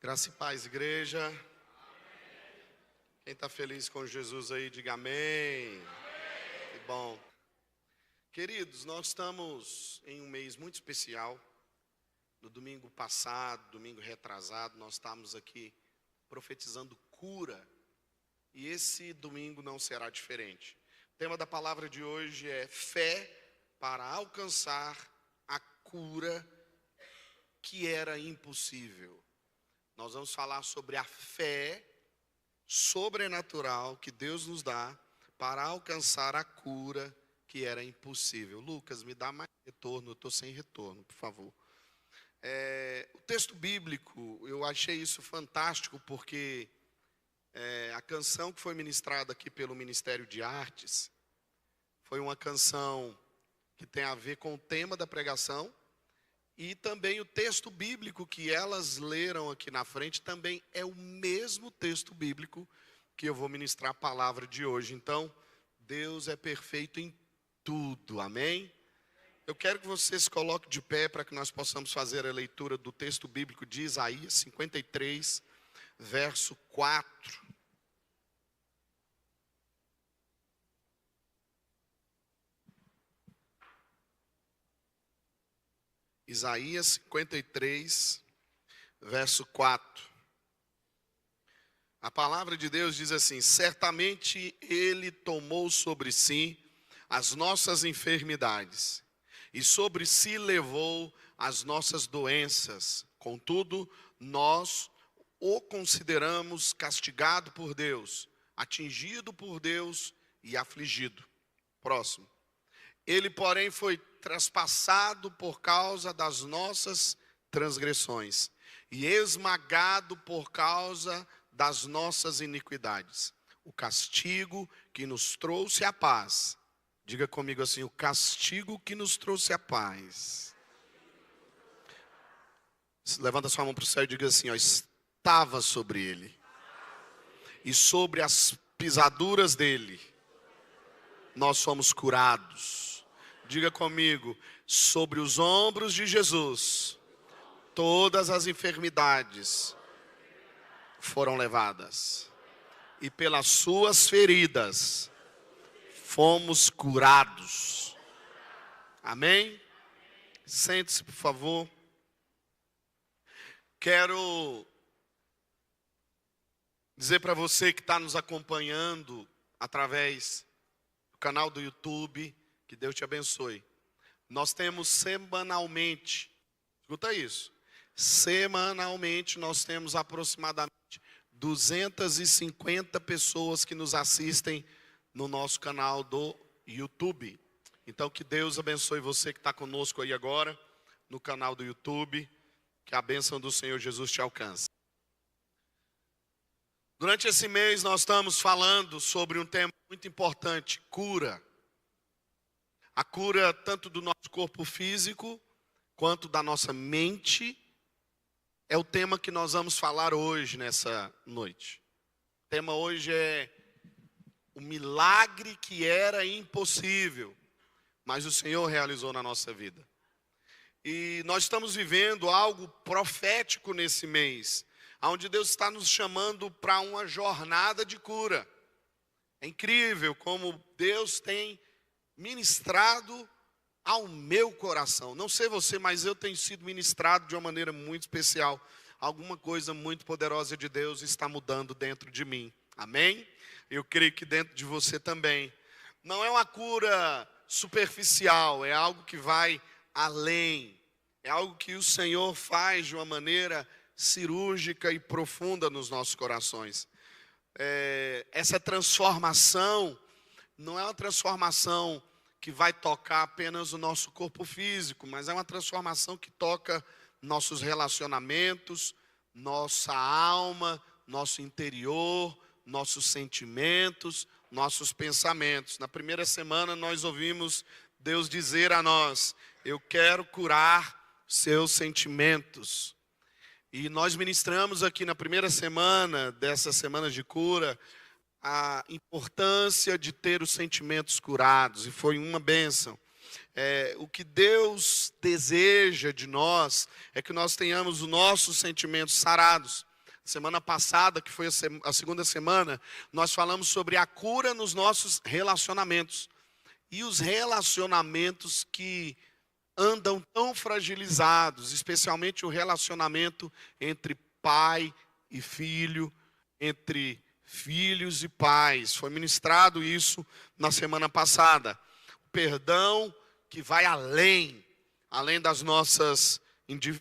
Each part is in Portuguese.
Graça e paz, igreja. Quem está feliz com Jesus aí, diga amém. Que bom. Queridos, nós estamos em um mês muito especial. No domingo passado, domingo retrasado, nós estávamos aqui profetizando cura. E esse domingo não será diferente. O tema da palavra de hoje é fé para alcançar a cura que era impossível. Nós vamos falar sobre a fé sobrenatural que Deus nos dá para alcançar a cura que era impossível. Lucas, me dá mais retorno, eu estou sem retorno, por favor. O texto bíblico, eu achei isso fantástico porque a canção que foi ministrada aqui pelo Ministério de Artes foi uma canção que tem a ver com o tema da pregação. E também o texto bíblico que elas leram aqui na frente também é o mesmo texto bíblico que eu vou ministrar a palavra de hoje. Então, Deus é perfeito em tudo, amém? Eu quero que você se coloque de pé para que nós possamos fazer a leitura do texto bíblico de Isaías 53, verso 4. Isaías 53, verso 4. A palavra de Deus diz assim: certamente Ele tomou sobre si as nossas enfermidades, e sobre si levou as nossas doenças. Contudo, nós o consideramos castigado por Deus, atingido por Deus e afligido. Próximo. Ele, porém, foi traspassado por causa das nossas transgressões e esmagado por causa das nossas iniquidades. O castigo que nos trouxe a paz. Diga comigo assim: o castigo que nos trouxe a paz. Levanta sua mão para o céu e diga assim: ó, estava sobre ele. E sobre as pisaduras dele nós somos curados. Diga comigo: sobre os ombros de Jesus, todas as enfermidades foram levadas. E pelas suas feridas, fomos curados. Amém? Sente-se, por favor. Quero dizer para você que está nos acompanhando através do canal do YouTube, que Deus te abençoe. Nós temos semanalmente, escuta isso, semanalmente nós temos aproximadamente 250 pessoas que nos assistem no nosso canal do YouTube. Então que Deus abençoe você que está conosco aí agora, no canal do YouTube, que a bênção do Senhor Jesus te alcance. Durante esse mês nós estamos falando sobre um tema muito importante: cura. A cura tanto do nosso corpo físico, quanto da nossa mente, é o tema que nós vamos falar hoje, nessa noite. O tema hoje é o milagre que era impossível, mas o Senhor realizou na nossa vida. E nós estamos vivendo algo profético nesse mês, onde Deus está nos chamando para uma jornada de cura. É incrível como Deus tem ministrado ao meu coração. Não sei você, mas eu tenho sido ministrado de uma maneira muito especial. Alguma coisa muito poderosa de Deus está mudando dentro de mim. Amém? Eu creio que dentro de você também. Não é uma cura superficial, é algo que vai além. É algo que o Senhor faz de uma maneira cirúrgica e profunda nos nossos corações. Essa transformação não é uma transformação que vai tocar apenas o nosso corpo físico, mas é uma transformação que toca nossos relacionamentos, nossa alma, nosso interior, nossos sentimentos, nossos pensamentos. Na primeira semana nós ouvimos Deus dizer a nós: eu quero curar seus sentimentos. E nós ministramos aqui na primeira semana dessa semana de cura a importância de ter os sentimentos curados, e foi uma bênção. O que Deus deseja de nós é que nós tenhamos os nossos sentimentos sarados. Semana passada, que foi a segunda semana, nós falamos sobre a cura nos nossos relacionamentos. E os relacionamentos que andam tão fragilizados, especialmente o relacionamento entre pai e filho, entre filhos e pais. Foi ministrado isso na semana passada. O perdão que vai além das nossas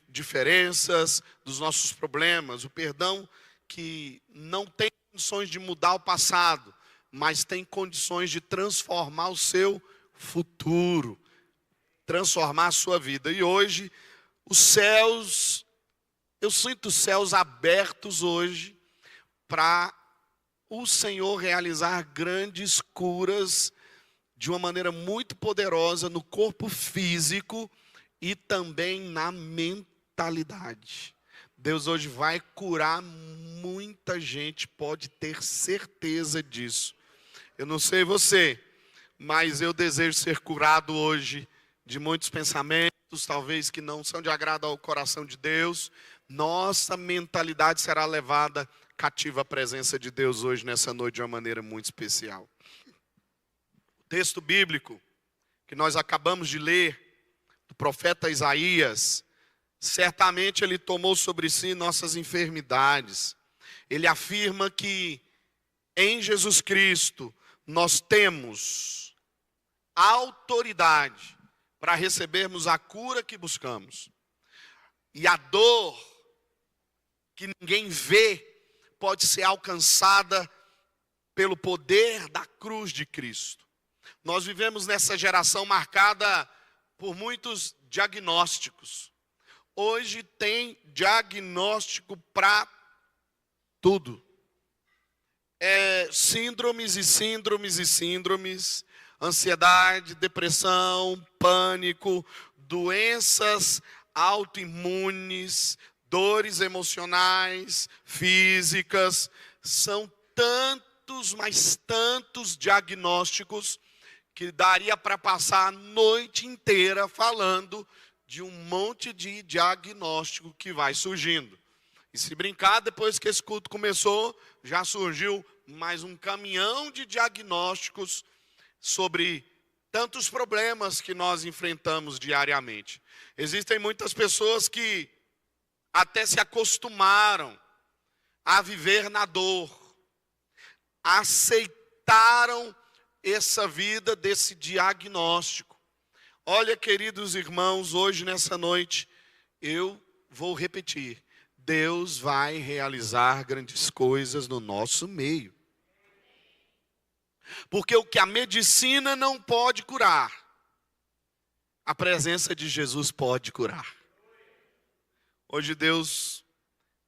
diferenças, dos nossos problemas. O perdão que não tem condições de mudar o passado, mas tem condições de transformar o seu futuro, transformar a sua vida. E hoje, os céus, eu sinto os céus abertos hoje para o Senhor realizar grandes curas de uma maneira muito poderosa no corpo físico e também na mentalidade. Deus hoje vai curar muita gente, pode ter certeza disso. Eu não sei você, mas eu desejo ser curado hoje de muitos pensamentos, talvez que não são de agrado ao coração de Deus. Nossa mentalidade será levada cativa à presença de Deus hoje, nessa noite, de uma maneira muito especial. O texto bíblico que nós acabamos de ler, do profeta Isaías, certamente ele tomou sobre si nossas enfermidades. Ele afirma que em Jesus Cristo nós temos autoridade para recebermos a cura que buscamos. E a dor que ninguém vê pode ser alcançada pelo poder da cruz de Cristo. Nós vivemos nessa geração marcada por muitos diagnósticos. Hoje tem diagnóstico para tudo. Síndromes e síndromes e síndromes, ansiedade, depressão, pânico, doenças autoimunes, dores emocionais, físicas. São tantos, mas tantos diagnósticos que daria para passar a noite inteira falando de um monte de diagnóstico que vai surgindo. E se brincar, depois que esse culto começou, já surgiu mais um caminhão de diagnósticos sobre tantos problemas que nós enfrentamos diariamente. Existem muitas pessoas que até se acostumaram a viver na dor, aceitaram essa vida desse diagnóstico. Olha, queridos irmãos, hoje nessa noite, eu vou repetir. Deus vai realizar grandes coisas no nosso meio. Porque o que a medicina não pode curar, a presença de Jesus pode curar. Hoje Deus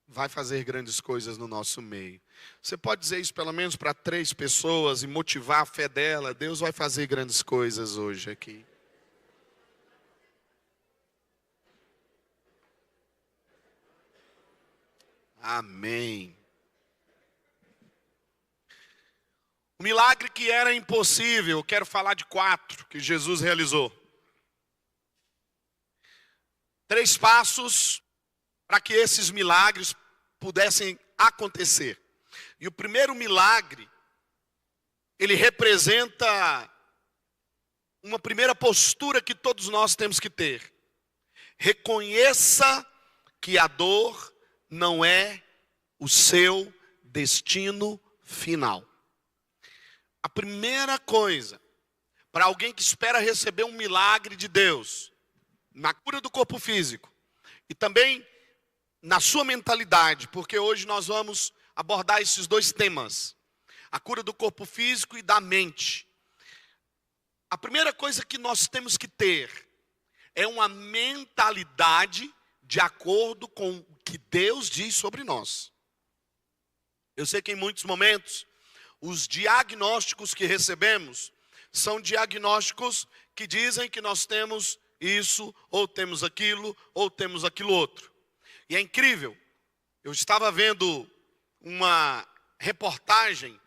vai fazer grandes coisas no nosso meio. Você pode dizer isso pelo menos para 3 pessoas e motivar a fé dela. Deus vai fazer grandes coisas hoje aqui. Amém. O milagre que era impossível, eu quero falar de 4 que Jesus realizou. 3 passos para que esses milagres pudessem acontecer. E o primeiro milagre, ele representa uma primeira postura que todos nós temos que ter. Reconheça que a dor não é o seu destino final. A primeira coisa, para alguém que espera receber um milagre de Deus, na cura do corpo físico, e também na sua mentalidade, porque hoje nós vamos abordar esses 2 temas, a cura do corpo físico e da mente. A primeira coisa que nós temos que ter é uma mentalidade de acordo com o que Deus diz sobre nós. Eu sei que em muitos momentos, os diagnósticos que recebemos são diagnósticos que dizem que nós temos isso, ou temos aquilo outro. E é incrível, eu estava vendo uma reportagem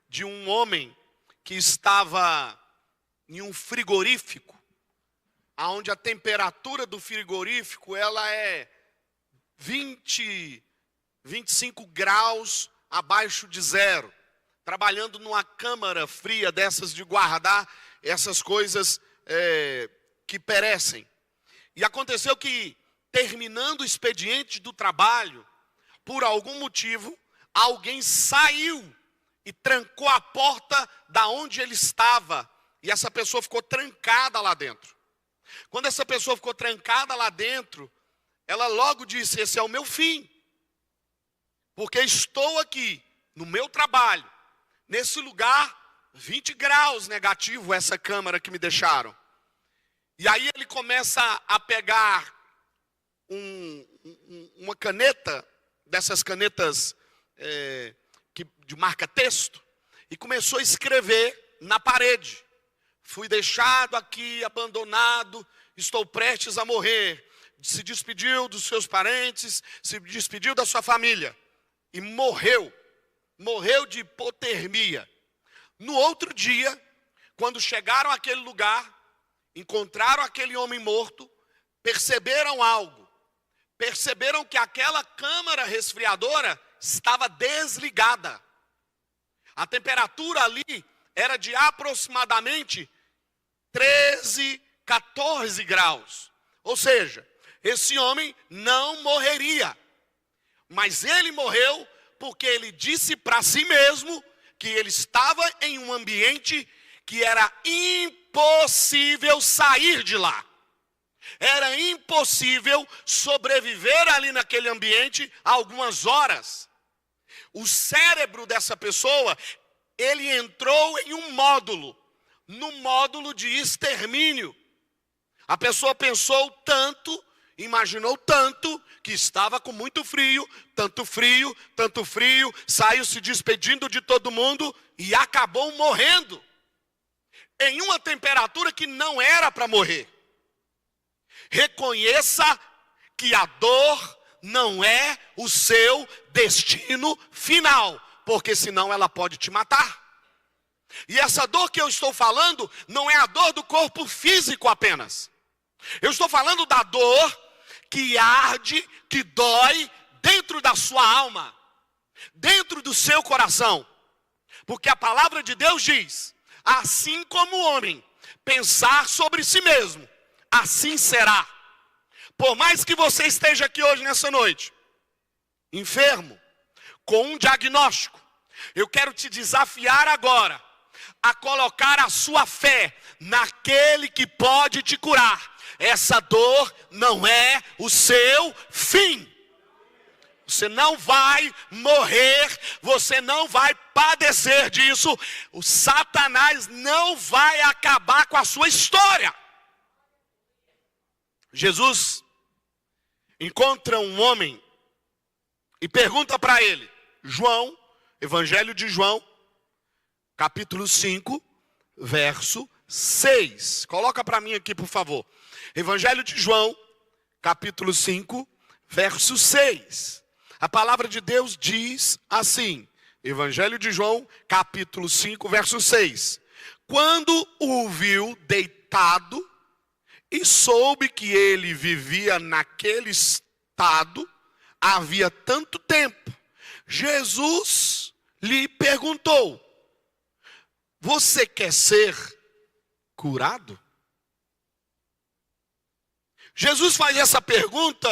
de um homem que estava em um frigorífico, onde a temperatura do frigorífico ela é 20 25 graus abaixo de zero, trabalhando numa câmara fria dessas de guardar essas coisas que perecem. E aconteceu que, terminando o expediente do trabalho, por algum motivo, alguém saiu e trancou a porta da onde ele estava. E essa pessoa ficou trancada lá dentro. Quando essa pessoa ficou trancada lá dentro, ela logo disse: esse é o meu fim. Porque estou aqui, no meu trabalho, nesse lugar, 20 graus negativo, essa câmara que me deixaram. E aí ele começa a pegar uma caneta, dessas canetas de marca-texto, e começou a escrever na parede: fui deixado aqui, abandonado, estou prestes a morrer. Se despediu dos seus parentes, se despediu da sua família. E morreu de hipotermia. No outro dia, quando chegaram àquele lugar, encontraram aquele homem morto, perceberam algo. Perceberam que aquela câmara resfriadora estava desligada. A temperatura ali era de aproximadamente 13, 14 graus. Ou seja, esse homem não morreria. Mas ele morreu porque ele disse para si mesmo que ele estava em um ambiente que era impossível sair de lá. Era impossível sobreviver ali naquele ambiente algumas horas. O cérebro dessa pessoa, ele entrou em um módulo, no módulo de extermínio. A pessoa pensou tanto, imaginou tanto, que estava com muito frio, tanto frio, tanto frio, saiu se despedindo de todo mundo e acabou morrendo. Em uma temperatura que não era para morrer. Reconheça que a dor não é o seu destino final, porque senão ela pode te matar. E essa dor que eu estou falando não é a dor do corpo físico apenas. Eu estou falando da dor que arde, que dói dentro da sua alma, dentro do seu coração. Porque a palavra de Deus diz: assim como o homem pensar sobre si mesmo, assim será. Por mais que você esteja aqui hoje nessa noite, enfermo, com um diagnóstico, eu quero te desafiar agora a colocar a sua fé naquele que pode te curar. Essa dor não é o seu fim. Você não vai morrer, você não vai padecer disso. O Satanás não vai acabar com a sua história. Jesus encontra um homem e pergunta para ele, João, Evangelho de João, capítulo 5, verso 6. Coloca para mim aqui, por favor. Evangelho de João, capítulo 5, verso 6. A palavra de Deus diz assim, Evangelho de João, capítulo 5, verso 6. Quando o viu deitado e soube que ele vivia naquele estado, havia tanto tempo, Jesus lhe perguntou: você quer ser curado? Jesus faz essa pergunta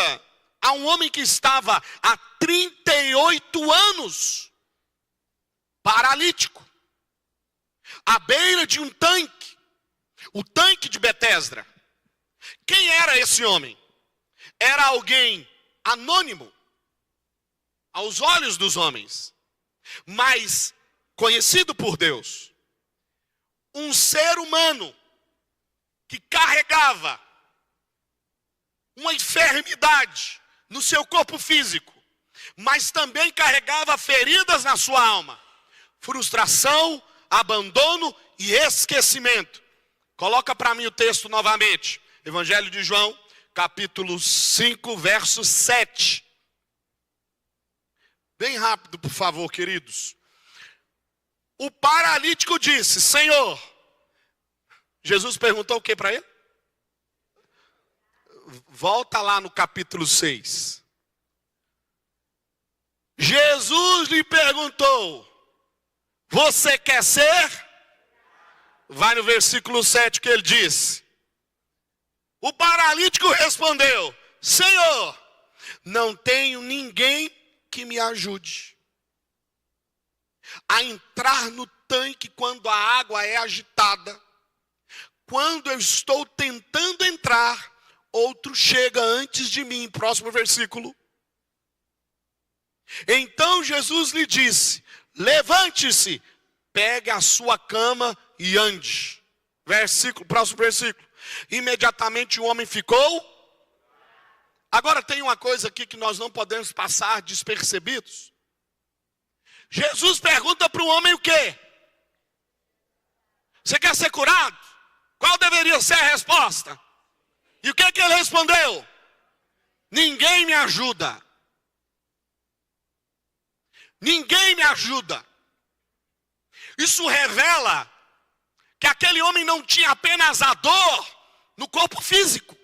a um homem que estava há 38 anos paralítico, à beira de um tanque, o tanque de Betesda. Quem era esse homem? Era alguém anônimo aos olhos dos homens, mas conhecido por Deus. Um ser humano que carregava uma enfermidade no seu corpo físico, mas também carregava feridas na sua alma, frustração, abandono e esquecimento. Coloca para mim o texto novamente, Evangelho de João, capítulo 5, verso 7. Bem rápido, por favor, queridos. O paralítico disse: Senhor, Jesus perguntou o que para ele? Volta lá no capítulo 6. Jesus lhe perguntou: você quer ser? Vai no versículo 7 que ele diz. O paralítico respondeu: Senhor, não tenho ninguém que me ajude a entrar no tanque quando a água é agitada. Quando eu estou tentando entrar, outro chega antes de mim. Próximo versículo. Então Jesus lhe disse: levante-se, pegue a sua cama e ande. Próximo versículo. Imediatamente o homem ficou. Agora tem uma coisa aqui que nós não podemos passar despercebidos. Jesus pergunta para o homem o quê? Você quer ser curado? Qual deveria ser a resposta? E o que ele respondeu? Ninguém me ajuda. Ninguém me ajuda. Isso revela que aquele homem não tinha apenas a dor no corpo físico.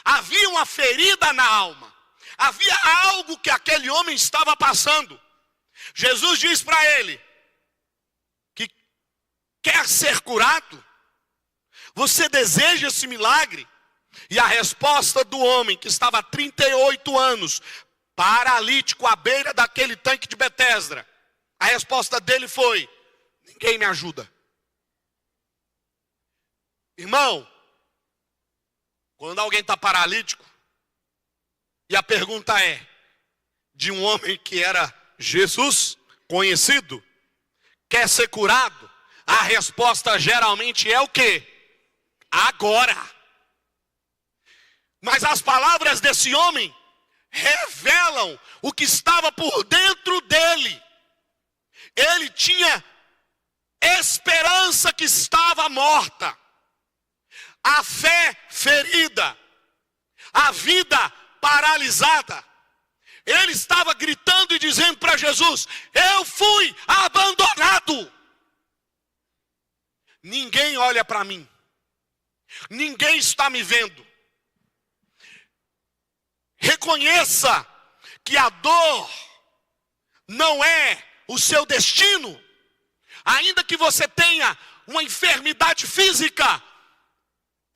Havia uma ferida na alma. Havia algo que aquele homem estava passando. Jesus diz para ele que quer ser curado. Você deseja esse milagre? E a resposta do homem que estava há 38 anos, paralítico à beira daquele tanque de Betesda, a resposta dele foi: ninguém me ajuda. Irmão, quando alguém está paralítico, e a pergunta é, de um homem que era Jesus, conhecido, quer ser curado? A resposta geralmente é o quê? Agora. Mas as palavras desse homem revelam o que estava por dentro dele. Ele tinha esperança que estava morta, a fé ferida, a vida paralisada. Ele estava gritando e dizendo para Jesus: eu fui abandonado. Ninguém olha para mim. Ninguém está me vendo. Reconheça que a dor não é o seu destino. Ainda que você tenha uma enfermidade física,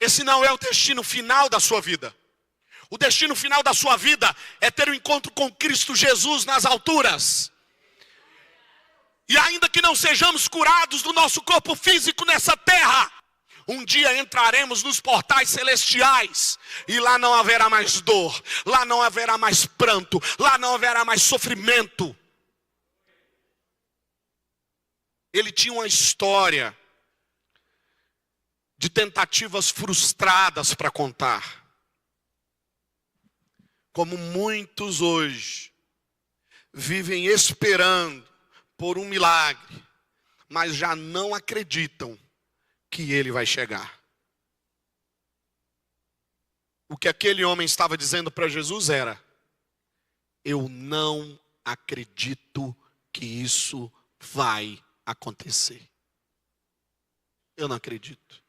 esse não é o destino final da sua vida. O destino final da sua vida é ter um encontro com Cristo Jesus nas alturas. E ainda que não sejamos curados do nosso corpo físico nessa terra, um dia entraremos nos portais celestiais e lá não haverá mais dor, lá não haverá mais pranto, lá não haverá mais sofrimento. Ele tinha uma história de tentativas frustradas para contar. Como muitos hoje vivem esperando por um milagre, mas já não acreditam que ele vai chegar. O que aquele homem estava dizendo para Jesus era: eu não acredito que isso vai acontecer. Eu não acredito.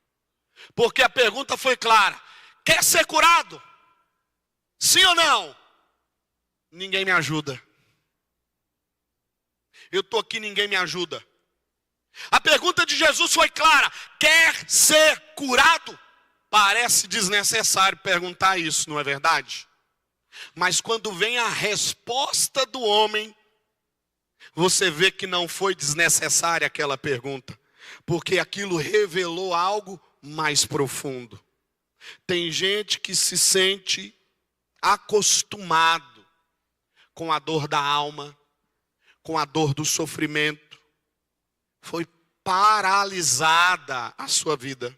Porque a pergunta foi clara: quer ser curado? Sim ou não? Ninguém me ajuda. Eu estou aqui, ninguém me ajuda. A pergunta de Jesus foi clara: quer ser curado? Parece desnecessário perguntar isso, não é verdade? Mas quando vem a resposta do homem, você vê que não foi desnecessária aquela pergunta, porque aquilo revelou algo mais profundo. Tem gente que se sente acostumado com a dor da alma, com a dor do sofrimento. Foi paralisada a sua vida.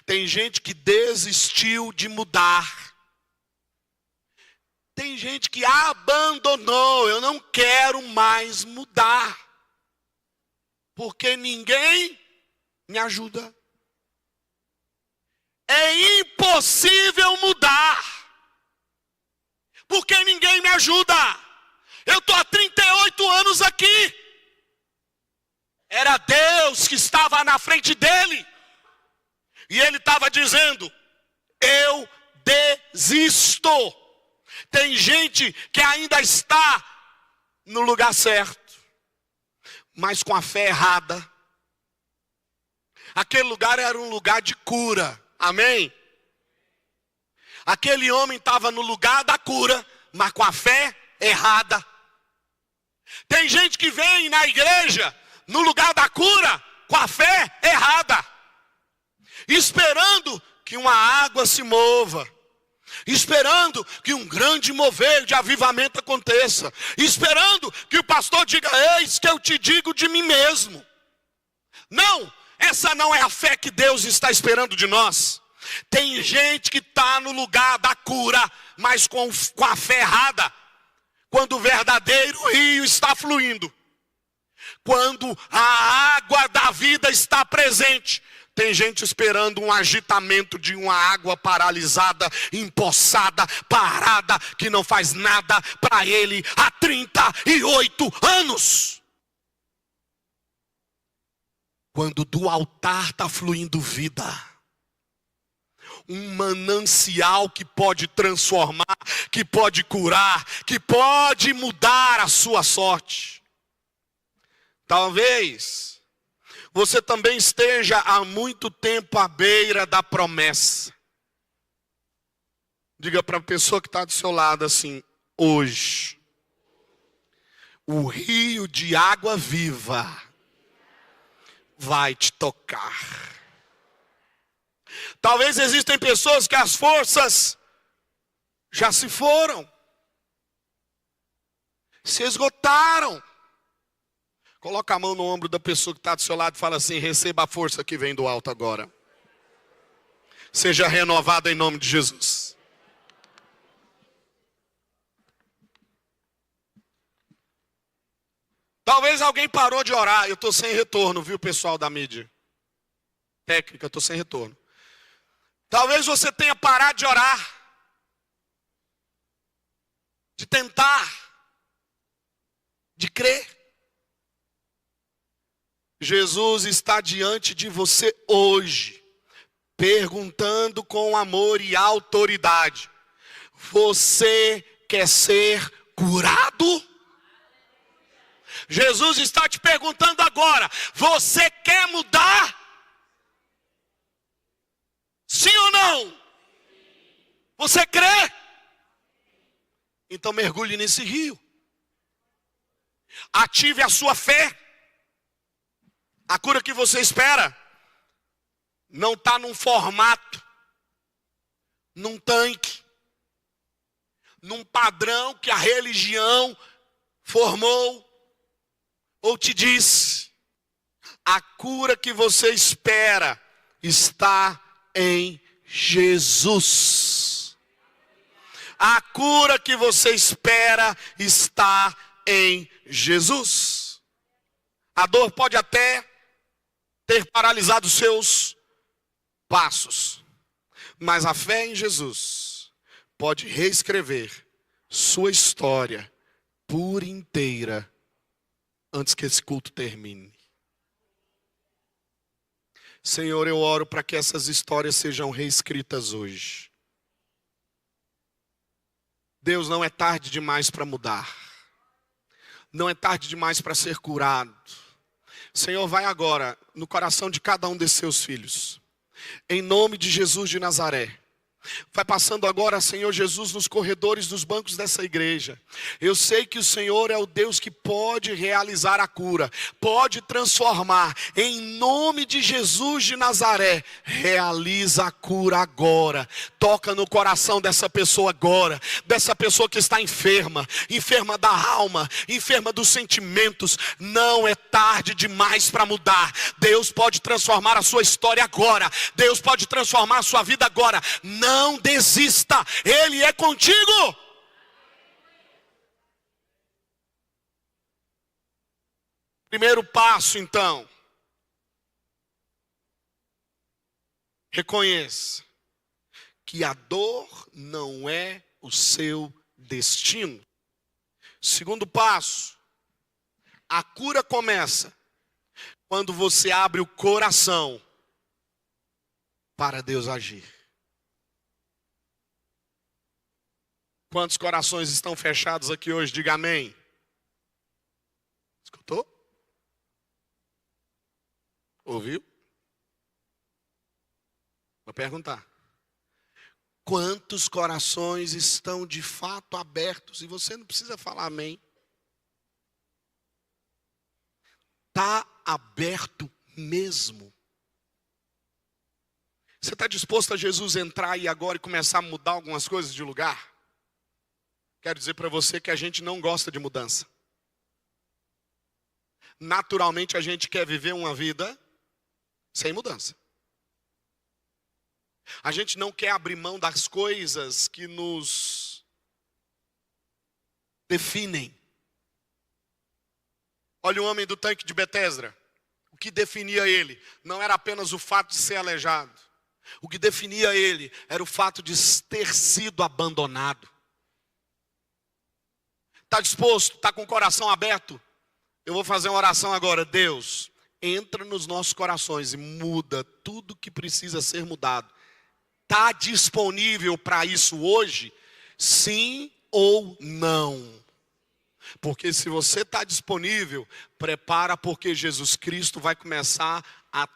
Tem gente que desistiu de mudar. Tem gente que abandonou. Eu não quero mais mudar, porque ninguém me ajuda. É impossível mudar, porque ninguém me ajuda. Eu estou há 38 anos aqui. Era Deus que estava na frente dele. E ele estava dizendo: eu desisto. Tem gente que ainda está no lugar certo, mas com a fé errada. Aquele lugar era um lugar de cura, amém? Aquele homem estava no lugar da cura, mas com a fé errada. Tem gente que vem na igreja, no lugar da cura, com a fé errada, esperando que uma água se mova, esperando que um grande mover de avivamento aconteça, esperando que o pastor diga: eis que eu te digo de mim mesmo. Não, essa não é a fé que Deus está esperando de nós. Tem gente que está no lugar da cura, mas com a fé errada, quando o verdadeiro rio está fluindo, quando a água da vida está presente. Tem gente esperando um agitamento de uma água paralisada, empoçada, parada, que não faz nada para ele há 38 anos. Quando do altar está fluindo vida, um manancial que pode transformar, que pode curar, que pode mudar a sua sorte. Talvez você também esteja há muito tempo à beira da promessa. Diga para a pessoa que está do seu lado assim: hoje, o rio de água viva vai te tocar. Talvez existem pessoas que as forças já se foram, se esgotaram. Coloca a mão no ombro da pessoa que está do seu lado e fala assim: receba a força que vem do alto agora. Seja renovado em nome de Jesus. Talvez alguém parou de orar. Eu estou sem retorno, viu, pessoal da mídia técnica, estou sem retorno. Talvez você tenha parado de orar, de tentar, de crer. Jesus está diante de você hoje, perguntando com amor e autoridade: você quer ser curado? Jesus está te perguntando agora: você quer mudar? Sim ou não? Você crê? Então mergulhe nesse rio. Ative a sua fé. A cura que você espera não está num formato, num tanque, num padrão que a religião formou ou te disse. A cura que você espera está em Jesus. A cura que você espera está em Jesus. A dor pode até ter paralisado os seus passos, mas a fé em Jesus pode reescrever sua história por inteira antes que esse culto termine. Senhor, eu oro para que essas histórias sejam reescritas hoje. Deus, não é tarde demais para mudar. Não é tarde demais para ser curado. Senhor, vai agora no coração de cada um desses seus filhos. Em nome de Jesus de Nazaré. Vai passando agora, Senhor Jesus, nos corredores dos bancos dessa igreja. Eu sei que o Senhor é o Deus que pode realizar a cura, pode transformar. Em nome de Jesus de Nazaré, realiza a cura agora. Toca no coração dessa pessoa agora, dessa pessoa que está enferma, enferma da alma, enferma dos sentimentos. Não é tarde demais para mudar. Deus pode transformar a sua história agora. Deus pode transformar a sua vida agora. Não desista, Ele é contigo. Primeiro passo, então, reconheça que a dor não é o seu destino. Segundo passo, a cura começa quando você abre o coração para Deus agir. Quantos corações estão fechados aqui hoje? Diga amém. Escutou? Ouviu? Vou perguntar. Quantos corações estão de fato abertos? E você não precisa falar amém. Está aberto mesmo. Você está disposto a Jesus entrar aí agora e começar a mudar algumas coisas de lugar? Quero dizer para você que a gente não gosta de mudança. Naturalmente a gente quer viver uma vida sem mudança. A gente não quer abrir mão das coisas que nos definem. Olha o homem do tanque de Betesda. O que definia ele não era apenas o fato de ser aleijado. O que definia ele era o fato de ter sido abandonado. Está disposto? Está com o coração aberto? Eu vou fazer uma oração agora. Deus, entra nos nossos corações e muda tudo que precisa ser mudado. Está disponível para isso hoje? Sim ou não? Porque se você está disponível, prepara, porque Jesus Cristo vai começar a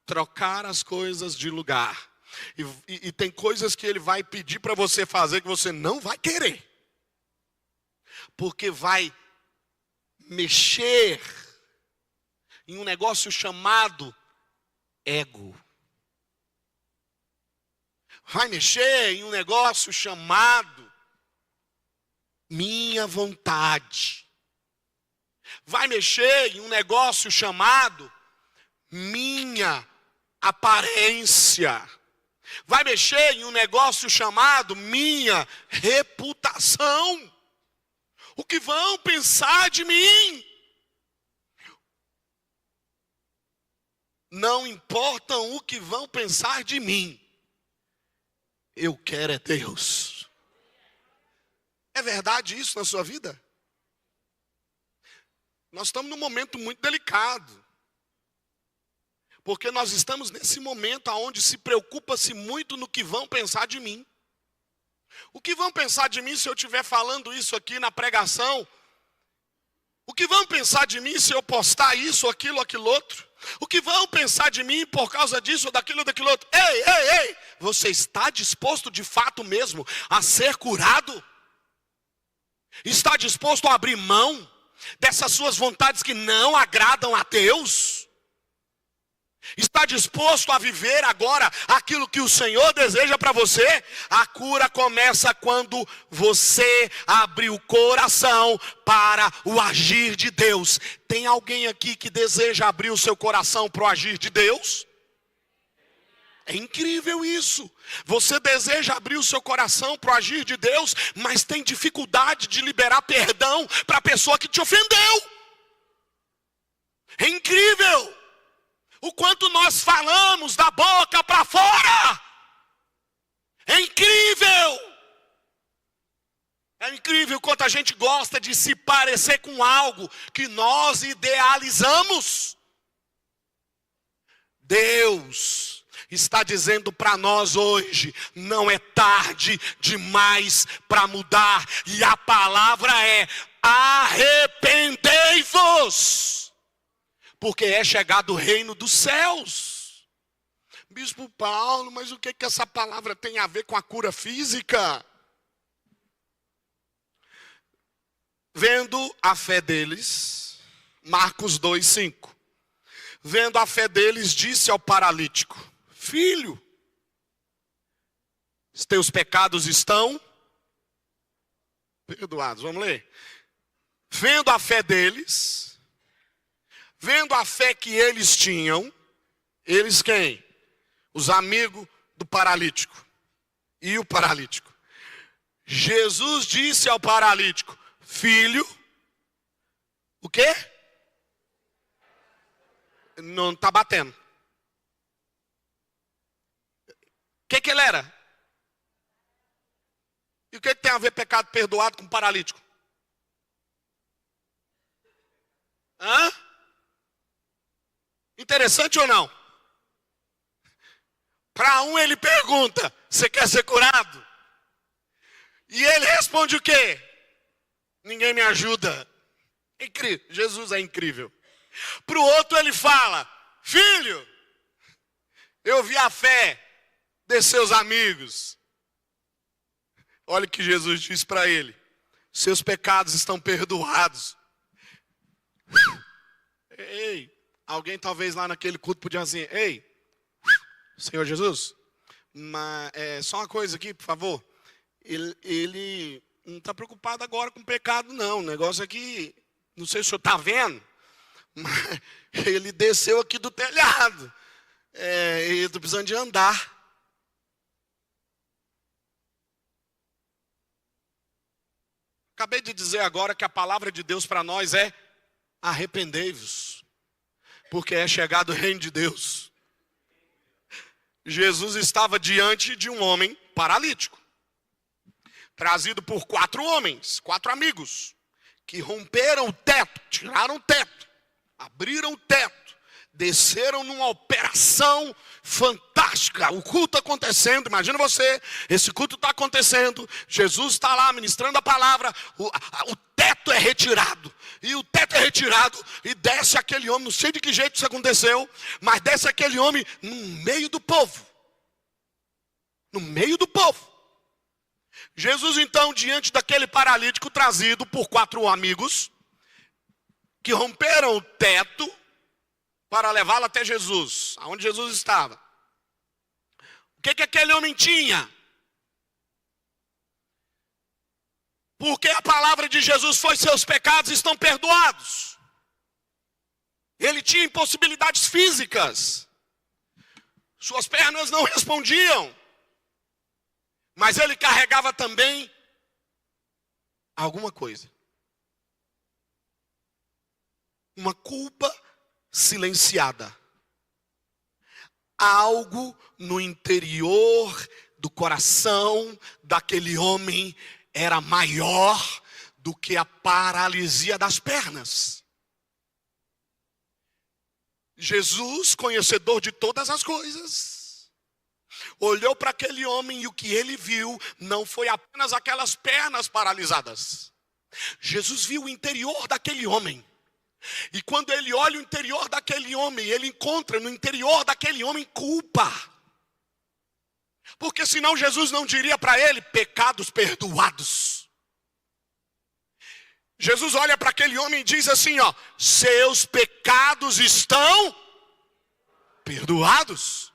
trocar as coisas de lugar. E tem coisas que Ele vai pedir para você fazer que você não vai querer. Porque vai mexer em um negócio chamado ego. Vai mexer em um negócio chamado minha vontade. Vai mexer em um negócio chamado minha aparência. Vai mexer em um negócio chamado minha reputação. O que vão pensar de mim? Não importam o que vão pensar de mim. Eu quero é Deus. É verdade isso na sua vida? Nós estamos num momento muito delicado. Porque nós estamos nesse momento onde se preocupa-se muito no que vão pensar de mim. O que vão pensar de mim se eu estiver falando isso aqui na pregação? O que vão pensar de mim se eu postar isso, aquilo, aquilo outro? O que vão pensar de mim por causa disso, daquilo, daquilo outro? Ei! Você está disposto de fato mesmo a ser curado? Está disposto a abrir mão dessas suas vontades que não agradam a Deus? Está disposto a viver agora aquilo que o Senhor deseja para você? A cura começa quando você abre o coração para o agir de Deus. Tem alguém aqui que deseja abrir o seu coração para o agir de Deus? É incrível isso. Você deseja abrir o seu coração para o agir de Deus, mas tem dificuldade de liberar perdão para a pessoa que te ofendeu. É incrível o quanto nós falamos da boca para fora. É incrível. É incrível quanto a gente gosta de se parecer com algo que nós idealizamos. Deus está dizendo para nós hoje, não é tarde demais para mudar. E a palavra é: arrependei-vos, porque é chegado o reino dos céus. Bispo Paulo, mas o que essa palavra tem a ver com a cura física? Vendo a fé deles, Marcos 2:5. Vendo a fé deles, disse ao paralítico: filho, os teus pecados estão perdoados. Vamos ler. Vendo a fé deles, vendo a fé que eles tinham, eles quem? Os amigos do paralítico. E o paralítico. Jesus disse ao paralítico: filho, o quê? Não está batendo. O que ele era? E o que tem a ver pecado perdoado com paralítico? Hã? Interessante ou não? Para um ele pergunta: você quer ser curado? E ele responde o quê? Ninguém me ajuda. Incrível. Jesus é incrível. Para o outro ele fala: filho, eu vi a fé de seus amigos. Olha o que Jesus diz para ele: seus pecados estão perdoados. Ei, alguém talvez lá naquele culto podia dizer: ei, Senhor Jesus, mas só uma coisa aqui, por favor. Ele não está preocupado agora com o pecado, não. O negócio aqui, não sei se o senhor está vendo, mas ele desceu aqui do telhado. E eu estou precisando de andar. Acabei de dizer agora que a palavra de Deus para nós é: arrependei-vos, porque é chegado o reino de Deus. Jesus estava diante de um homem paralítico, trazido por 4 homens, 4 amigos, que romperam o teto, tiraram o teto, abriram o teto, desceram numa operação fantástica. O culto acontecendo, imagina você, esse culto está acontecendo, Jesus está lá ministrando a palavra, o teto é retirado, e o teto é retirado, e desce aquele homem, não sei de que jeito isso aconteceu, mas desce aquele homem no meio do povo. No meio do povo. Jesus então, diante daquele paralítico trazido por 4 amigos, que romperam o teto para levá-lo até Jesus, aonde Jesus estava. O que aquele homem tinha? Porque a palavra de Jesus foi: seus pecados estão perdoados. Ele tinha impossibilidades físicas. Suas pernas não respondiam. Mas ele carregava também alguma coisa. Uma culpa silenciada. Algo no interior do coração daquele homem era maior do que a paralisia das pernas. Jesus, conhecedor de todas as coisas, olhou para aquele homem e o que ele viu não foi apenas aquelas pernas paralisadas. Jesus viu o interior daquele homem. E quando ele olha o interior daquele homem, ele encontra no interior daquele homem culpa. Porque senão Jesus não diria para ele: pecados perdoados. Jesus olha para aquele homem e diz assim: ó, seus pecados estão perdoados.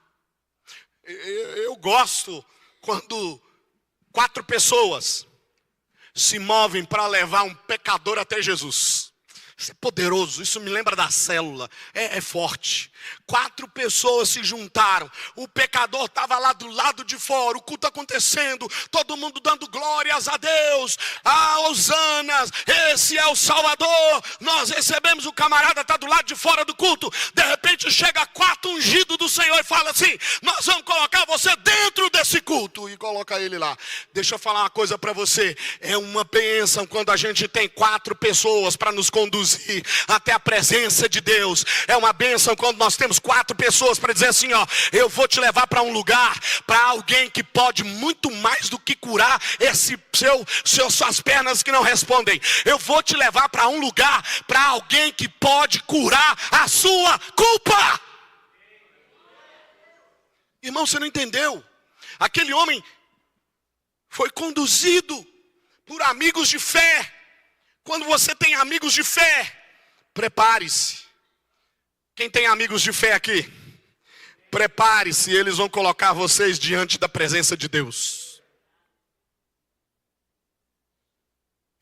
Eu gosto quando 4 pessoas se movem para levar um pecador até Jesus. Isso é poderoso, isso me lembra da célula, é forte. 4 pessoas se juntaram, o pecador estava lá do lado de fora, o culto acontecendo, todo mundo dando glórias a Deus, hosanas, esse é o Salvador, nós recebemos, o camarada está do lado de fora do culto, de repente chega 4 ungidos do Senhor e fala assim: nós vamos colocar você dentro desse culto, e coloca ele lá. Deixa eu falar uma coisa para você, é uma bênção quando a gente tem 4 pessoas para nos conduzir até a presença de Deus. É uma bênção quando nós temos 4 pessoas para dizer assim: ó, eu vou te levar para um lugar, para alguém que pode muito mais do que curar suas pernas que não respondem. Eu vou te levar para um lugar, para alguém que pode curar a sua culpa. Irmão, você não entendeu? Aquele homem foi conduzido por amigos de fé. Quando você tem amigos de fé, prepare-se. Quem tem amigos de fé aqui? Prepare-se, eles vão colocar vocês diante da presença de Deus.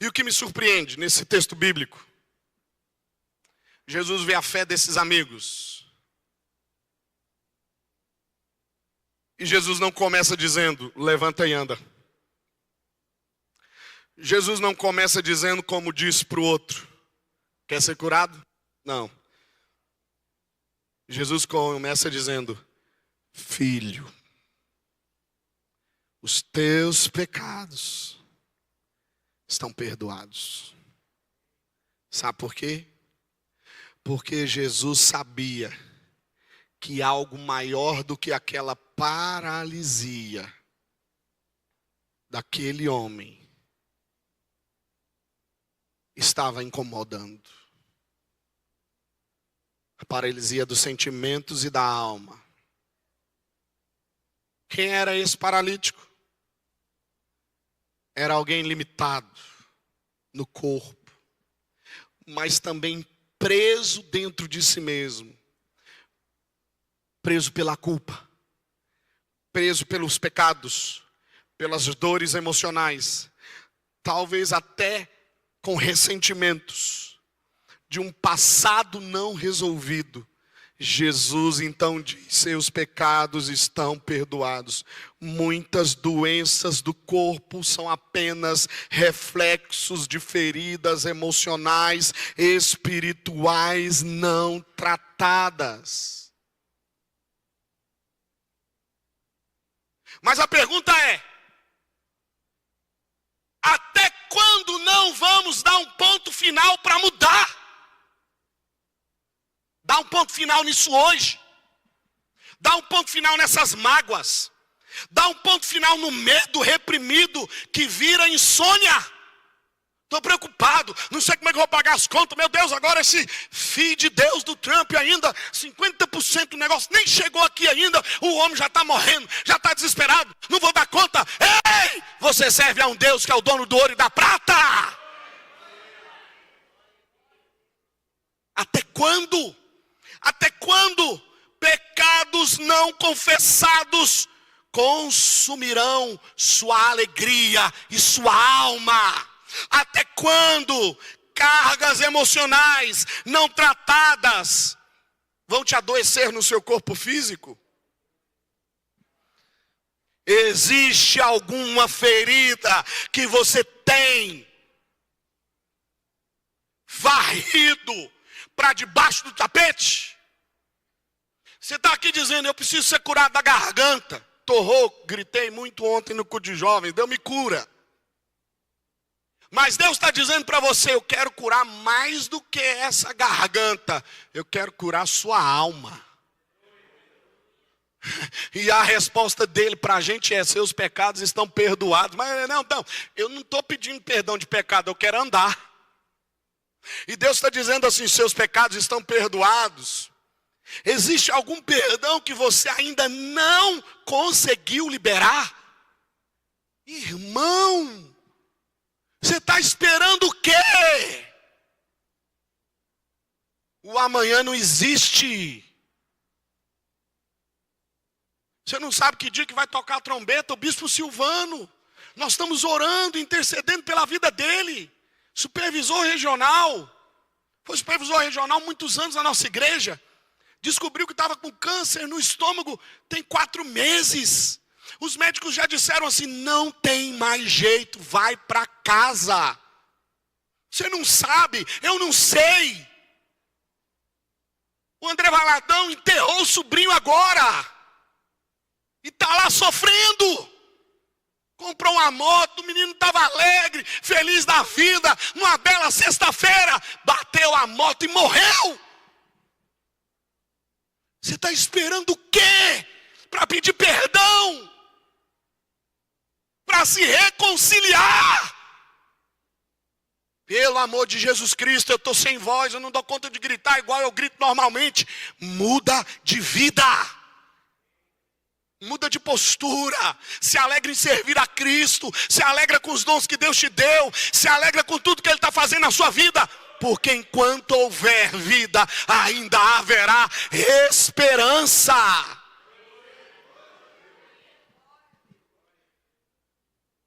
E o que me surpreende nesse texto bíblico? Jesus vê a fé desses amigos. E Jesus não começa dizendo: levanta e anda. Jesus não começa dizendo como disse para o outro: quer ser curado? Não. Jesus começa dizendo: filho, os teus pecados estão perdoados. Sabe por quê? Porque Jesus sabia que algo maior do que aquela paralisia daquele homem estava incomodando. A paralisia dos sentimentos e da alma. Quem era esse paralítico? Era alguém limitado no corpo, mas também preso dentro de si mesmo. Preso pela culpa, preso pelos pecados, pelas dores emocionais, talvez até com ressentimentos de um passado não resolvido. Jesus então diz: seus pecados estão perdoados. Muitas doenças do corpo são apenas reflexos de feridas emocionais, espirituais não tratadas. Mas a pergunta é: até quando não vamos dar um ponto final para mudar? Dá um ponto final nisso hoje. Dá um ponto final nessas mágoas. Dá um ponto final no medo reprimido que vira insônia. Estou preocupado, não sei como é que eu vou pagar as contas. Meu Deus, agora esse filho de Deus do Trump ainda, 50% do negócio nem chegou aqui ainda. O homem já está morrendo, já está desesperado, não vou dar conta. Ei, você serve a um Deus que é o dono do ouro e da prata. Até quando? Até quando pecados não confessados consumirão sua alegria e sua alma? Até quando cargas emocionais não tratadas vão te adoecer no seu corpo físico? Existe alguma ferida que você tem varrido para debaixo do tapete? Você está aqui dizendo: eu preciso ser curado da garganta. Tô rouco, gritei muito ontem no culto de jovens, Deus me cura. Mas Deus está dizendo para você: eu quero curar mais do que essa garganta. Eu quero curar sua alma. E a resposta dele para a gente é: seus pecados estão perdoados. Mas não, eu não estou pedindo perdão de pecado, eu quero andar. E Deus está dizendo assim: seus pecados estão perdoados. Existe algum perdão que você ainda não conseguiu liberar? Irmão, você está esperando o quê? O amanhã não existe. Você não sabe que dia que vai tocar a trombeta, o bispo Silvano. Nós estamos orando, intercedendo pela vida dele. Supervisor regional. Foi supervisor regional muitos anos na nossa igreja. Descobriu que estava com câncer no estômago tem 4 meses. Os médicos já disseram assim: não tem mais jeito, vai para casa. Você não sabe, eu não sei. O André Valadão enterrou o sobrinho agora. E está lá sofrendo. Comprou uma moto, o menino estava alegre, feliz da vida. Numa bela sexta-feira, bateu a moto e morreu. Você está esperando o quê? Para pedir perdão? Para se reconciliar? Pelo amor de Jesus Cristo, eu estou sem voz, eu não dou conta de gritar igual eu grito normalmente. Muda de vida. Muda de postura. Se alegra em servir a Cristo. Se alegra com os dons que Deus te deu. Se alegra com tudo que Ele está fazendo na sua vida. Porque enquanto houver vida, ainda haverá esperança.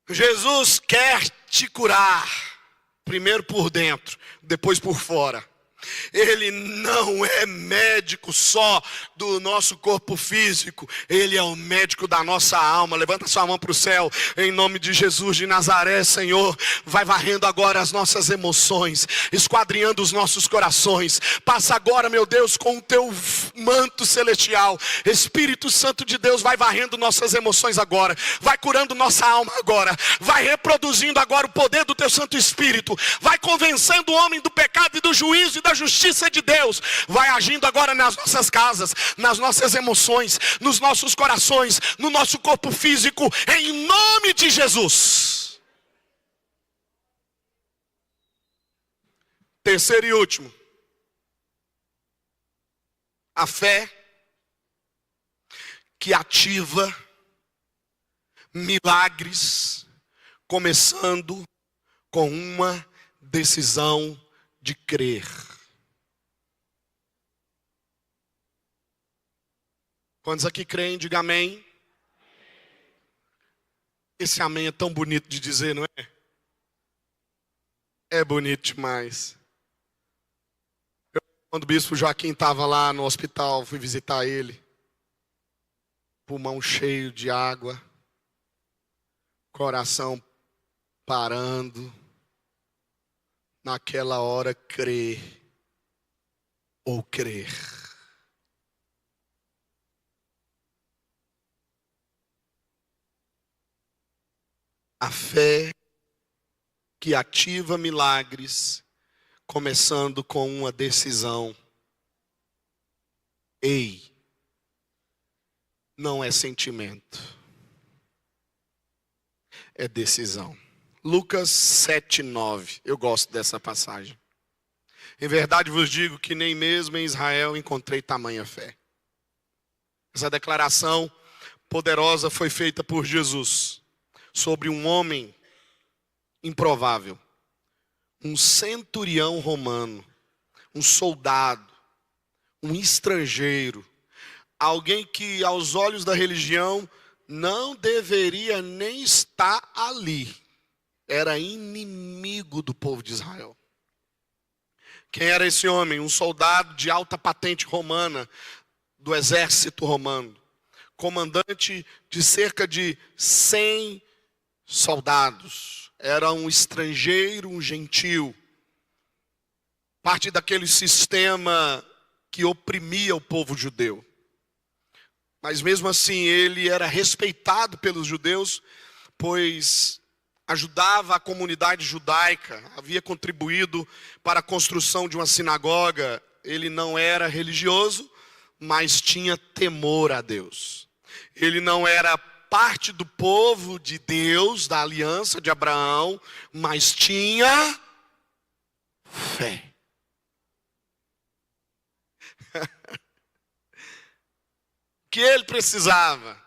Jesus quer te curar. Primeiro por dentro, depois por fora. Ele não é médico só do nosso corpo físico. Ele é o médico da nossa alma. Levanta sua mão para o céu. Em nome de Jesus de Nazaré, Senhor. Vai varrendo agora as nossas emoções, esquadrinhando os nossos corações. Passa agora, meu Deus, com o teu manto celestial. Espírito Santo de Deus, vai varrendo nossas emoções agora. Vai curando nossa alma agora. Vai reproduzindo agora o poder do teu Santo Espírito. Vai convencendo o homem do pecado e do juízo e da justiça de Deus. Vai agindo agora nas nossas casas, nas nossas emoções, nos nossos corações, no nosso corpo físico, em nome de Jesus. Terceiro e último. A fé que ativa milagres, começando com uma decisão de crer. Quantos aqui creem, diga amém. Esse amém é tão bonito de dizer, não é? É bonito demais. Quando o bispo Joaquim estava lá no hospital, fui visitar ele. Pulmão cheio de água. Coração parando. Naquela hora, crer ou crer. A fé que ativa milagres, começando com uma decisão. Ei, não é sentimento, é decisão. Lucas 7:9, eu gosto dessa passagem. Em verdade vos digo que nem mesmo em Israel encontrei tamanha fé. Essa declaração poderosa foi feita por Jesus sobre um homem improvável, um centurião romano, um soldado, um estrangeiro, alguém que aos olhos da religião não deveria nem estar ali, era inimigo do povo de Israel. Quem era esse homem? Um soldado de alta patente romana, do exército romano, comandante de cerca de 100 soldados. Era um estrangeiro, um gentil, parte daquele sistema que oprimia o povo judeu. Mas mesmo assim ele era respeitado pelos judeus, pois ajudava a comunidade judaica, havia contribuído para a construção de uma sinagoga. Ele não era religioso, mas tinha temor a Deus. Ele não era parte do povo de Deus, da aliança de Abraão, mas tinha fé. O que ele precisava?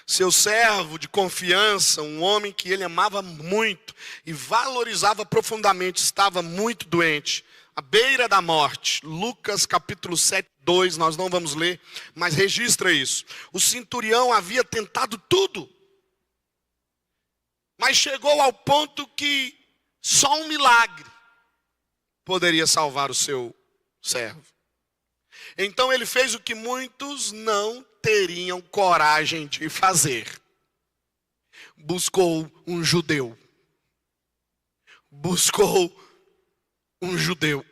Seu servo de confiança, um homem que ele amava muito e valorizava profundamente, estava muito doente, à beira da morte. Lucas capítulo 7:2, nós não vamos ler, mas registra isso. O centurião havia tentado tudo, mas chegou ao ponto que só um milagre poderia salvar o seu servo. Então ele fez o que muitos não teriam coragem de fazer. Buscou um judeu.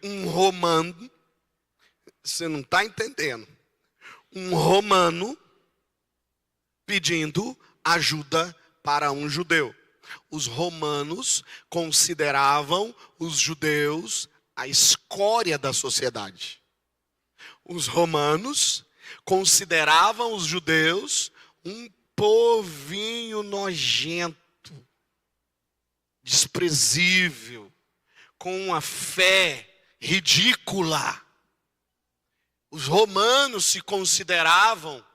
Um romano. Você não está entendendo. Um romano pedindo ajuda para um judeu. Os romanos consideravam os judeus a escória da sociedade. Os romanos consideravam os judeus um povinho nojento, desprezível, com uma fé ridícula. Os romanos se consideravam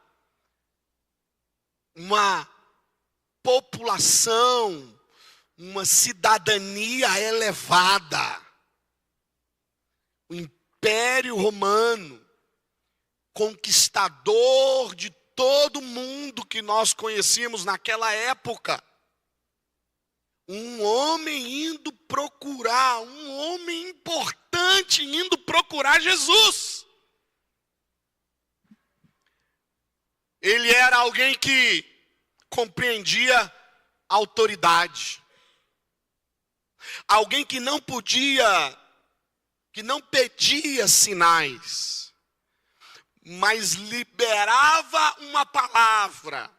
uma população, uma cidadania elevada. O Império Romano, conquistador de todo mundo que nós conhecíamos naquela época. Um homem indo procurar, um homem importante indo procurar Jesus. Ele era alguém que compreendia autoridade. Alguém que não pedia sinais, mas liberava uma palavra.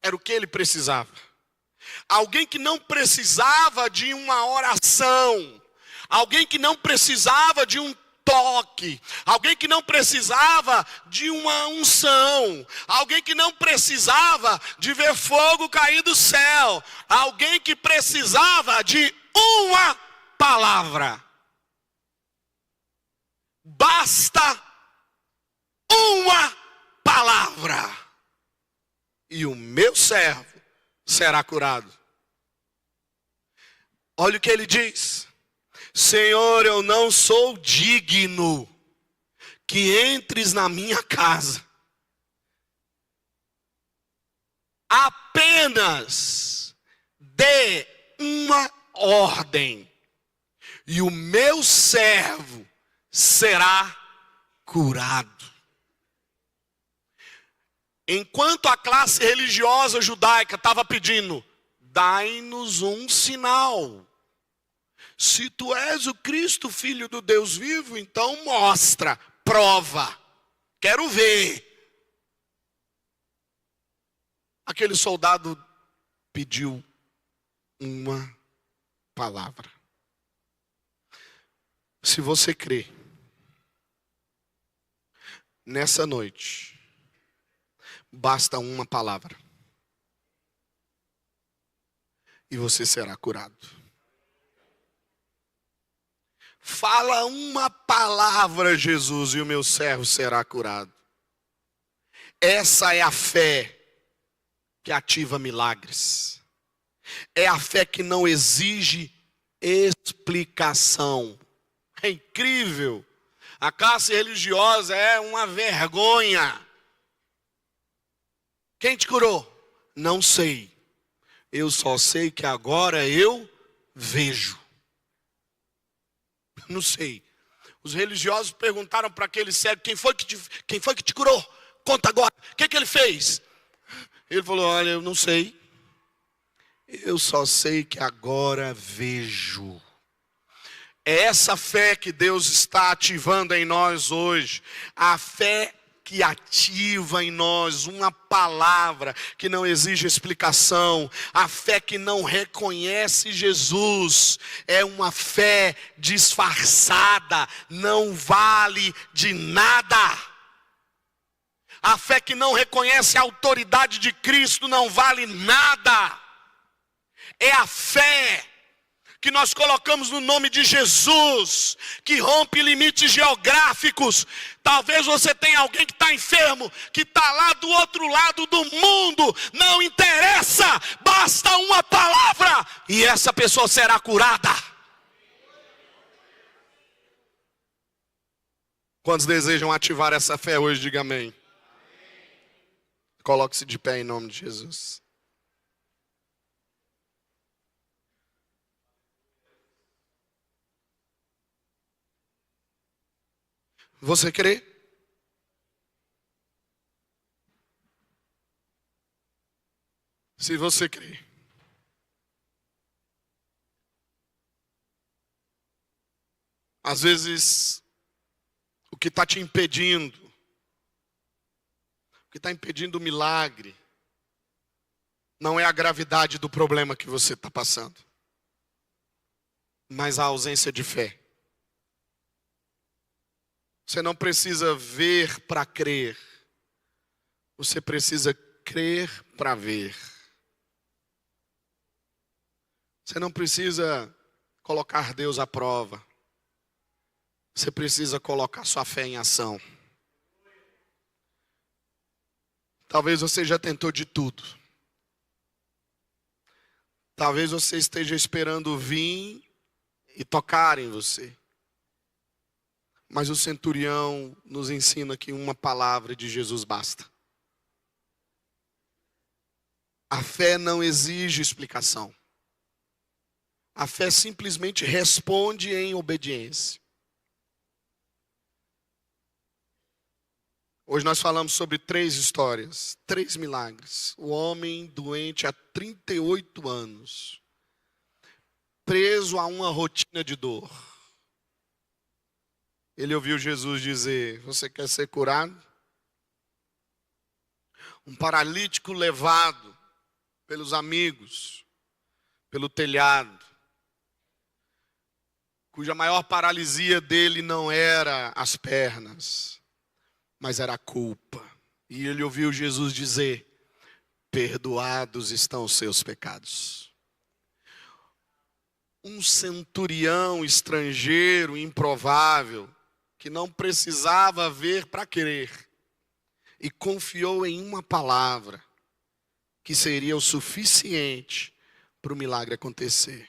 Era o que ele precisava. Alguém que não precisava de uma oração. Alguém que não precisava de um toque. Alguém que não precisava de uma unção. Alguém que não precisava de ver fogo cair do céu. Alguém que precisava de uma palavra. basta uma palavra e o meu servo será curado. Olha o que ele diz: Senhor, eu não sou digno que entres na minha casa. Apenas dê uma ordem e o meu servo será curado. Enquanto a classe religiosa judaica estava pedindo, dai-nos um sinal. Se tu és o Cristo, filho do Deus vivo, então mostra, prova, quero ver. Aquele soldado pediu uma palavra. Se você crê, nessa noite, basta uma palavra e você será curado. Fala uma palavra, Jesus, e o meu servo será curado. Essa é a fé que ativa milagres. É a fé que não exige explicação. É incrível. A classe religiosa é uma vergonha. Quem te curou? Não sei. Eu só sei que agora eu vejo. Não sei. Os religiosos perguntaram para aquele cego, quem foi que te curou? Conta agora. O que ele fez? Ele falou, olha, eu não sei. Eu só sei que agora vejo. É essa fé que Deus está ativando em nós hoje. A fé que ativa em nós uma palavra que não exige explicação. A fé que não reconhece Jesus. É uma fé disfarçada. Não vale de nada. A fé que não reconhece a autoridade de Cristo não vale nada. É a fé que nós colocamos no nome de Jesus, que rompe limites geográficos. Talvez você tenha alguém que está enfermo, que está lá do outro lado do mundo. Não interessa, basta uma palavra e essa pessoa será curada. Quantos desejam ativar essa fé hoje? Diga amém. Coloque-se de pé em nome de Jesus. Você crê? Se você crê, às vezes o que está te impedindo, o que está impedindo o milagre, não é a gravidade do problema que você está passando, mas a ausência de fé. Você não precisa ver para crer. Você precisa crer para ver. Você não precisa colocar Deus à prova. Você precisa colocar sua fé em ação. Talvez você já tentou de tudo. Talvez você esteja esperando vir e tocar em você. Mas o centurião nos ensina que uma palavra de Jesus basta. A fé não exige explicação. A fé simplesmente responde em obediência. Hoje nós falamos sobre 3 histórias, 3 milagres. O homem doente há 38 anos, preso a uma rotina de dor. Ele ouviu Jesus dizer, você quer ser curado? Um paralítico levado pelos amigos, pelo telhado, cuja maior paralisia dele não era as pernas, mas era a culpa. E ele ouviu Jesus dizer, perdoados estão os seus pecados. Um centurião estrangeiro, improvável, que não precisava ver para crer, e confiou em uma palavra que seria o suficiente para o milagre acontecer.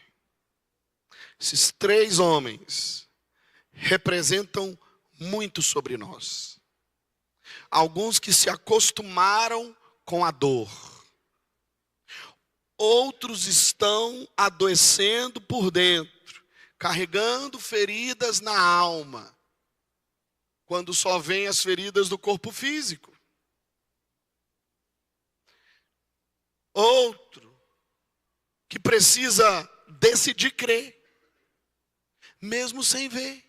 Esses 3 homens representam muito sobre nós. Alguns que se acostumaram com a dor. Outros estão adoecendo por dentro, carregando feridas na alma, quando só vêm as feridas do corpo físico. Outro que precisa decidir crer, mesmo sem ver.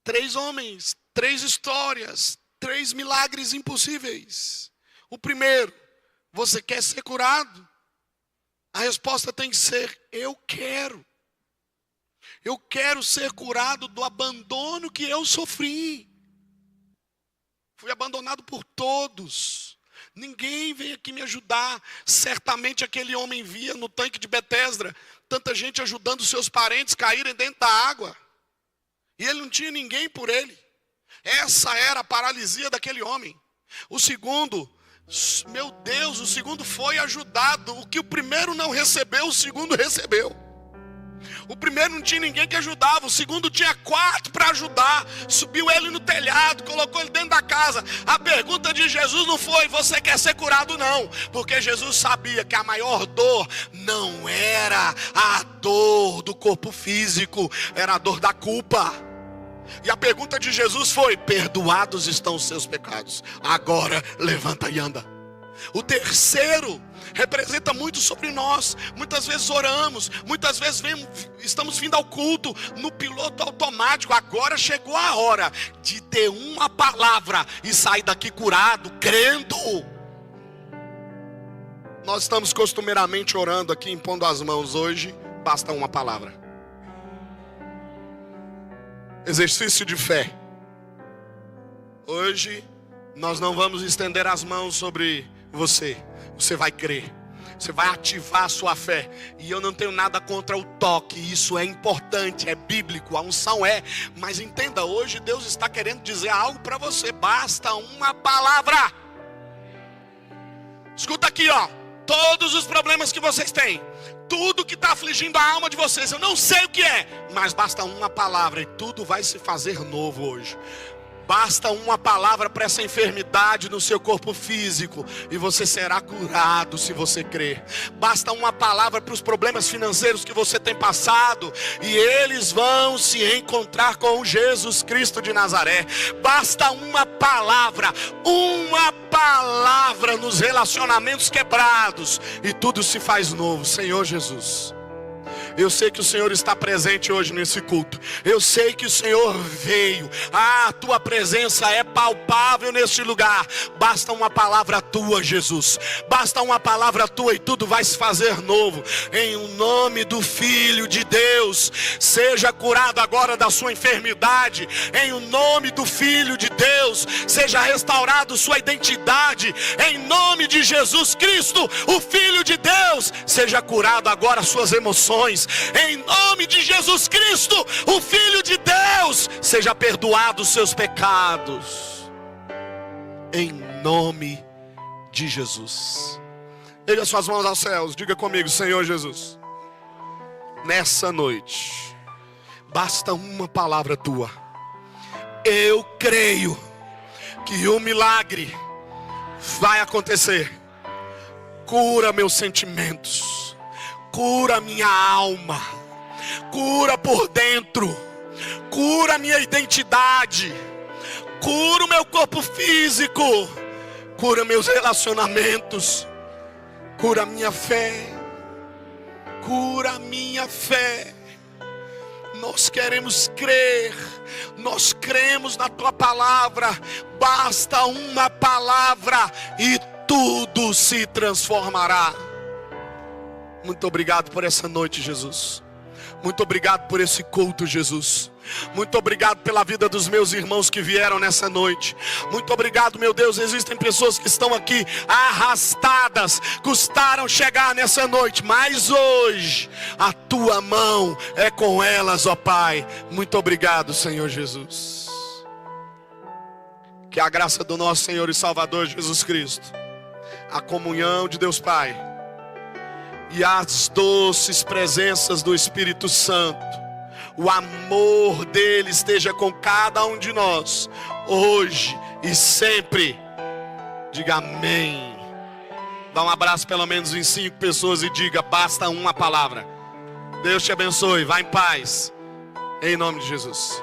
3 homens, 3 histórias, 3 milagres impossíveis. O primeiro, você quer ser curado? A resposta tem que ser: eu quero. Eu quero ser curado do abandono que eu sofri. Fui abandonado por todos. Ninguém veio aqui me ajudar. Certamente aquele homem via no tanque de Betesda tanta gente ajudando seus parentes caírem dentro da água. E ele não tinha ninguém por ele. Essa era a paralisia daquele homem. O segundo, meu Deus, o segundo foi ajudado. O que o primeiro não recebeu, o segundo recebeu. O primeiro não tinha ninguém que ajudava, o segundo tinha 4 para ajudar. Subiu ele no telhado, colocou ele dentro da casa. A pergunta de Jesus não foi: você quer ser curado? Não, porque Jesus sabia que a maior dor não era a dor do corpo físico, era a dor da culpa. E a pergunta de Jesus foi: perdoados estão os seus pecados, agora levanta e anda. O terceiro representa muito sobre nós. Muitas vezes oramos, muitas vezes estamos vindo ao culto no piloto automático. Agora chegou a hora de ter uma palavra e sair daqui curado, crendo. Nós estamos costumeiramente orando aqui, impondo as mãos. Hoje basta uma palavra. Exercício de fé. Hoje nós não vamos estender as mãos sobre você. Você vai crer, você vai ativar a sua fé. E eu não tenho nada contra o toque, isso é importante, é bíblico, a unção é. Mas entenda, hoje Deus está querendo dizer algo para você. Basta uma palavra. Escuta aqui, ó. Todos os problemas que vocês têm, tudo que está afligindo a alma de vocês, eu não sei o que é, mas basta uma palavra e tudo vai se fazer novo hoje. Basta uma palavra para essa enfermidade no seu corpo físico e você será curado se você crer. Basta uma palavra para os problemas financeiros que você tem passado e eles vão se encontrar com Jesus Cristo de Nazaré. Basta uma palavra nos relacionamentos quebrados e tudo se faz novo. Senhor Jesus, eu sei que o Senhor está presente hoje nesse culto. Eu sei que o Senhor veio. A tua presença é palpável nesse lugar. Basta uma palavra tua, Jesus. Basta uma palavra tua e tudo vai se fazer novo. Em nome do Filho de Deus, seja curado agora da sua enfermidade. Em nome do Filho de Deus, seja restaurado sua identidade. Em nome de Jesus Cristo, o Filho de Deus, seja curado agora suas emoções. Em nome de Jesus Cristo, o Filho de Deus, seja perdoado os seus pecados. Em nome de Jesus. Erga suas mãos aos céus, diga comigo: Senhor Jesus, nessa noite basta uma palavra tua. Eu creio que o milagre vai acontecer. Cura meus sentimentos, cura minha alma, cura por dentro, cura minha identidade, cura o meu corpo físico, cura meus relacionamentos, cura minha fé, cura minha fé. Nós queremos crer, nós cremos na tua palavra. Basta uma palavra e tudo se transformará. Muito obrigado por essa noite, Jesus. Muito obrigado por esse culto, Jesus. Muito obrigado pela vida dos meus irmãos que vieram nessa noite. Muito obrigado, meu Deus. Existem pessoas que estão aqui arrastadas, custaram chegar nessa noite, mas hoje a tua mão é com elas, ó Pai. Muito obrigado, Senhor Jesus. Que a graça do nosso Senhor e Salvador Jesus Cristo, a comunhão de Deus Pai e as doces presenças do Espírito Santo, o amor dele esteja com cada um de nós, hoje e sempre. Diga amém. Dá um abraço pelo menos em 5 pessoas e diga: basta uma palavra. Deus te abençoe, vá em paz, em nome de Jesus.